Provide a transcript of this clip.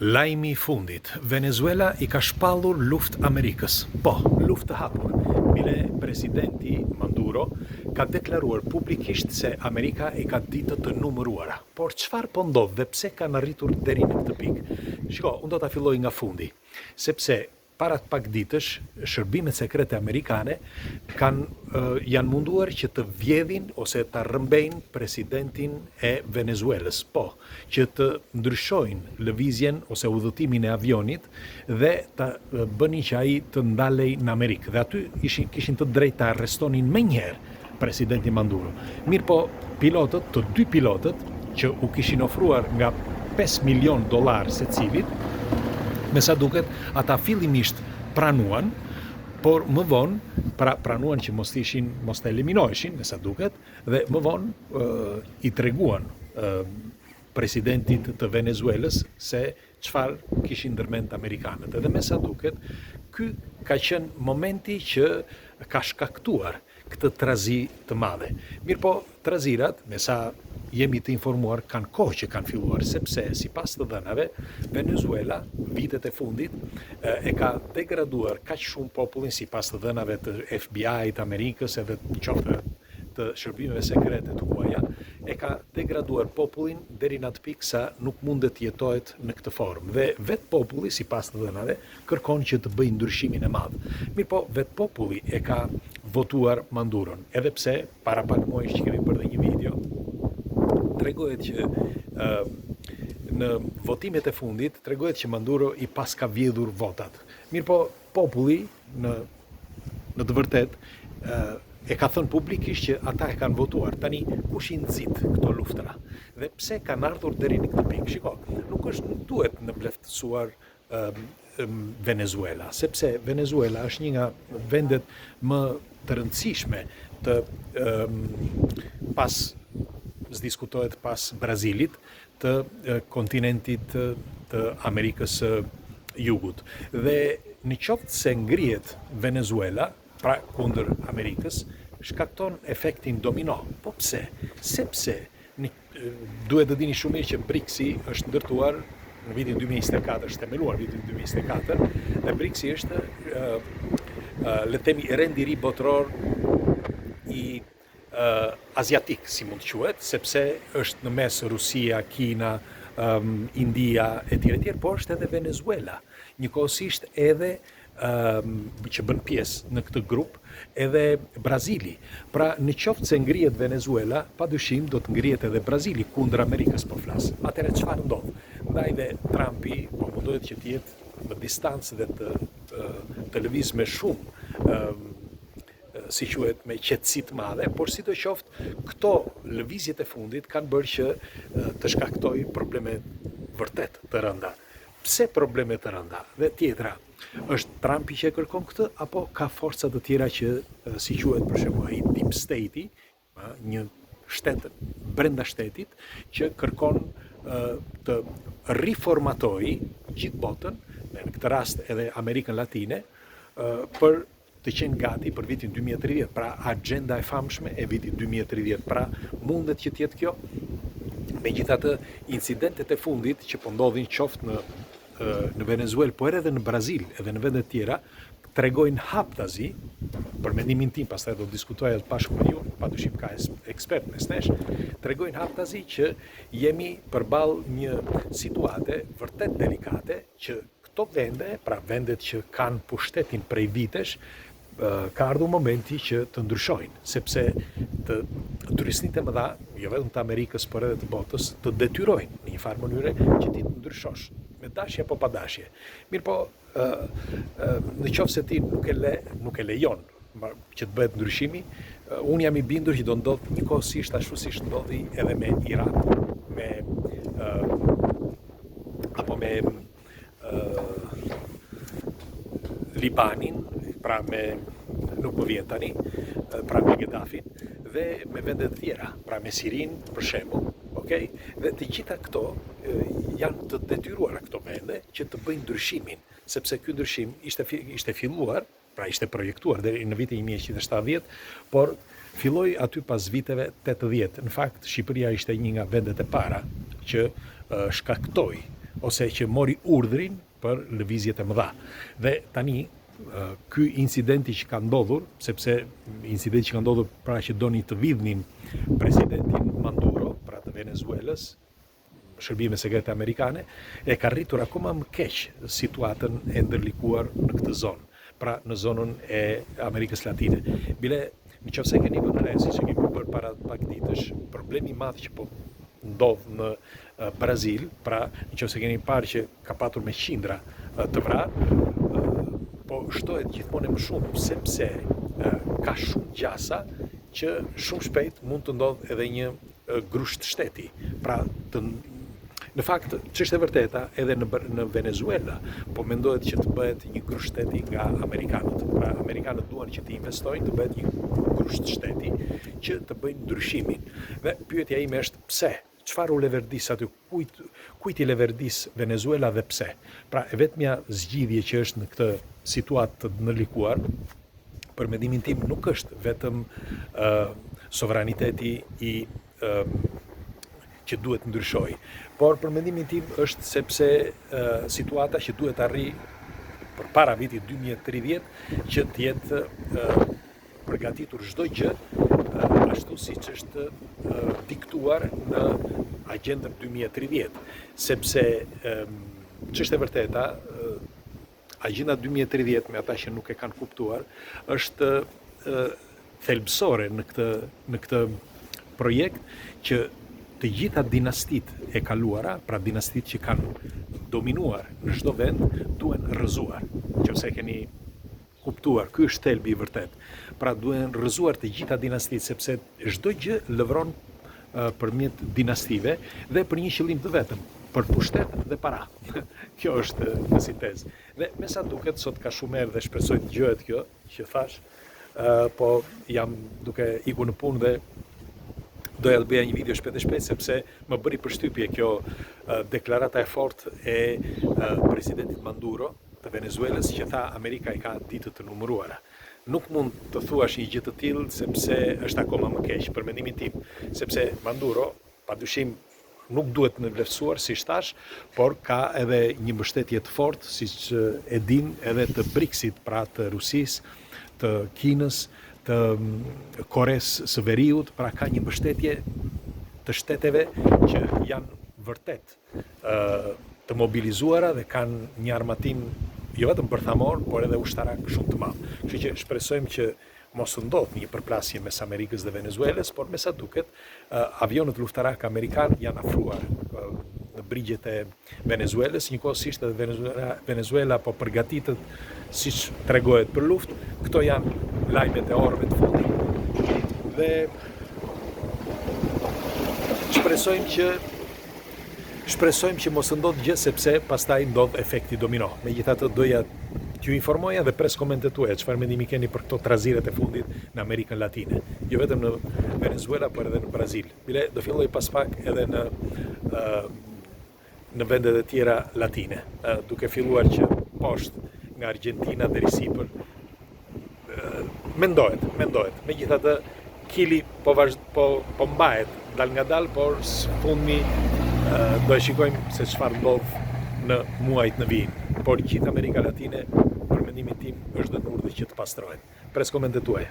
Lajmi I fundit. Venezuela I ka shpallur luftë Amerikës. Po, luftë të hapur. Bile presidenti Maduro ka deklaruar publikisht se Amerika I ka ditë të numëruara. Por çfarë po ndodh dhe pse kanë arritur deri në këtë pikë? Shiko, unë do ta filloj nga fundi, sepse para pak ditësh, shërbimet sekrete amerikane janë munduar që të vjedhin ose të rrëmbejnë presidentin e Venezuelës, po, që të ndryshojnë lëvizjen ose udhëtimin e avionit dhe të bënin që ai të ndalej në Amerikë. Dhe aty kishin të drejtë të arrestonin menjëherë presidentin Maduro. Mirë po, të dy pilotët që u kishin ofruar nga $5 milion secilit, me sa duket, ata fillimisht pranuan, por më vonë pranuan që mos të eliminoheshin, me sa duket, dhe më vonë I treguan presidentit të Venezuelës se çfarë kishin ndërmend amerikanët. Edhe me sa duket, ky ka qenë momenti që ka shkaktuar këtë trazi të madhe. Mirë po, trazirat, me sa jemi të informuar, kanë kohë që kanë filluar, sepse sipas të dhënave, Venezuela vitet e fundit e ka degraduar kaq shumë popullin sipas të dhënave të FBI-t Amerikës edhe qoftë të shërbimeve sekrete të huaja, e ka degraduar popullin deri në atë pikë sa nuk mundet të jetohet në këtë formë. Dhe vetë populli, sipas të dhënave, kërkon që të bëjë ndryshimin e madh. Mirë po, vetë populli e ka votuar Maduron, edhe pse para pak muajsh që kemi bërë dhe një video, tregohet që në votimet e fundit tregohet që Maduro I pas ka vjedhur votat. Mirë po, populli në të vërtet e ka thënë publikisht që ata e kanë votuar. Tani kush I nxit këto luftra? Dhe pse kanë ardhur deri në këtë pikë? Shiko, nuk duhet në bleftësuar Venezuela, sepse Venezuela është një nga vendet më të rëndësishme të diskutohet pas Brazilit, të kontinentit të Amerikës së Jugut. Dhe në qoftë se ngrihet Venezuela, pra kundër Amerikës, shkakton efektin domino. Po pse? Sepse duhet të dini shumë mirë që BRICS-i është ndërtuar në vitin 2024, është themeluar në vitin 2024, dhe BRICS-i është le të themi rendi I ri botror I aziatik, si mund të quhet, sepse është në mes Rusia, Kina, India etj, por është edhe Venezuela. Njëkohësisht edhe që bën pjesë në këtë grup, edhe Brazili. Pra, në qoftë se ngrihet Venezuela, padyshim do të ngrihet edhe Brazili kundër Amerikës po flas. Atëherë çfarë ndodh? Ndaj dhe Trumpi po mundohet që të jetë në distancë dhe të lëviz me shumë si quhet me qetësi të madhe, por sidoqoftë këto lëvizjet e fundit kanë bërë që të shkaktoj probleme vërtet të rënda. Pse probleme të rënda? Dhe tjetra, është Trumpi që kërkon këtë, apo ka forca të tjera që si quhet për shembull ai Deep State-i, një shtet brenda shtetit që kërkon të riformatojë gjithë botën, në këtë rast edhe Amerikën Latine, për të qenë gati për vitin 2030, pra agenda e famshme e vitit 2030, pra mundet që të jetë kjo. Megjithatë, incidentet e fundit që po ndodhin qoftë në Venezuelë, por edhe në Brazil, edhe në vende të tjera, tregojnë haptazi, për mendimin tim, pastaj do diskutoj atë bashkë me ju, padyshim ka ekspert mes nesh, tregojnë haptazi që jemi përballë një situate vërtet delikate që këto vende, pra vendet që kanë pushtetin prej vitesh, ka ardhur momenti që të ndryshojnë, sepse turistët e mëdha, jo vetëm të Amerikës, por edhe të botës, të detyrojnë në një farë mënyre që ti të ndryshosh, me dashje apo pa dashje. Mirë po, në qoftë se ti nuk e lejon që të bëhet ndryshimi, unë jam I bindur që do ndodh njëkohësisht ashtu siç ndodhi edhe me Irak, apo me Libanin, pra nuk më vjen tani, pra me Gaddafin, dhe me vende të tjera, pra me Sirin, për shembull, okay? Dhe të gjitha këto janë të detyruara këto vende që të bëjnë ndryshimin, sepse ky ndryshim ishte filluar, pra ishte projektuar deri në vitin 1970, por filloi aty pas viteve 80. Në fakt, Shqipëria ishte një nga vendet e para që shkaktoi ose që mori urdhrin për lëvizjet e mëdha. Dhe tani ky incidenti që ka ndodhur, sepse incidenti që ka ndodhur pra që doni të vidhnin presidentin Maduro, pra të Venezuelës, shërbime sekrete amerikane, e ka rritur akoma më keq situatën e ndërlikuar në këtë zonë, pra në zonën e Amerikës Latine. Bile, nëse keni vënë re, siç e kemi bërë para pak ditësh, problemi i madh që po ndodh në Brazil, pra nëse keni parë që ka patur me qindra të vrarë, po shtohet gjithmonë më shumë, sepse ka shumë gjasa që shumë shpejt mund të ndodh edhe një grusht shteti. Pra në fakt, ç'është e vërteta, edhe në Venezuela, po mendohet që të bëhet një grusht shteti nga amerikanët. Pra amerikanët duan që të investojnë, të bëhet një grusht shteti që të bëjnë ndryshimin. Dhe pyetja ime është pse? Çfarë u leverdis aty? Kujt i leverdis Venezuela dhe pse? Pra e vetmja zgjidhje që është në këtë situatë të ndërlikuar, për mendimin tim nuk është vetëm sovraniteti që duhet ndryshoj, por për mendimin tim është sepse situata që duhet arri për para vitit 2030 që të jetë përgatitur çdo gjë ashtu siç është diktuar në agjendën 2030, sepse ç'është e vërteta, agjenda 2030 me ata që nuk e kanë kuptuar është thelbësore në këtë projekt që të gjitha dinastit e kaluara, pra dinastit që kanë dominuar në çdo vend, duhen rrëzuar. Nëse keni kuptuar, ky është thelbi i vërtet. Pra duhen rrëzuar të gjitha dinastit, sepse çdo gjë lëvron përmjet dinastive dhe për një qëllim të vetëm, për pushtet dhe para. Kjo është në sintezë. Dhe me sa duket, sot ka shumë herë dhe shpresoj të dëgjohet kjo që thash, po jam duke ikur në punë dhe doja të bëja një video shpejt e shpejt sepse më bëri përshtypje kjo deklarata e fortë e presidentit Maduro të Venezuelës që tha Amerika i ka ditët të numëruara. Nuk mund të thuash një gjë të tillë sepse është akoma më keq për mendimin tim, sepse Maduro padyshim nuk duhet në vlerësuar si thash, por ka edhe një mbështetje të fortë, siç e din edhe të BRICS-it, pra të Rusisë, të Kinës, të Koresë së Veriut, pra ka një mbështetje të shteteve që janë vërtet të mobilizuara dhe kanë një armatim jo vetëm bërthamor, por edhe ushtarak shumë të madh. Kështu që shpresojmë që mos ndodh një përplasje mes Amerikës dhe Venezuelës, por me sa duket, avionët luftarak amerikan janë afruar në brigjet e Venezuelës, njëkohësisht edhe Venezuela po përgatitet siç tregohet për luftë. Këto janë lajmet e orëve të fundit dhe shpresojmë që mos ndodh gjë sepse pastaj ndodh efekti domino. Megjithatë doja t'ju informoja dhe pres komentet tuaja çfarë mendimi keni për këto traziret e fundit në Amerikën Latine, jo vetëm në Venezuela, por edhe në Brazil. Bile do filloj pas pak edhe në vendet e tjera latine, duke filluar që poshtë nga Argentina deri sipër. Mendohet. Megjithatë kili po mbahet dal nga dal, por së fundmi do e shikojmë se çfarë ndodh në muajt në vijim. Por gjithë Amerika Latine, për mendimin tim, është dënuar dhe që të pastrohet. Pres komentet tuaja.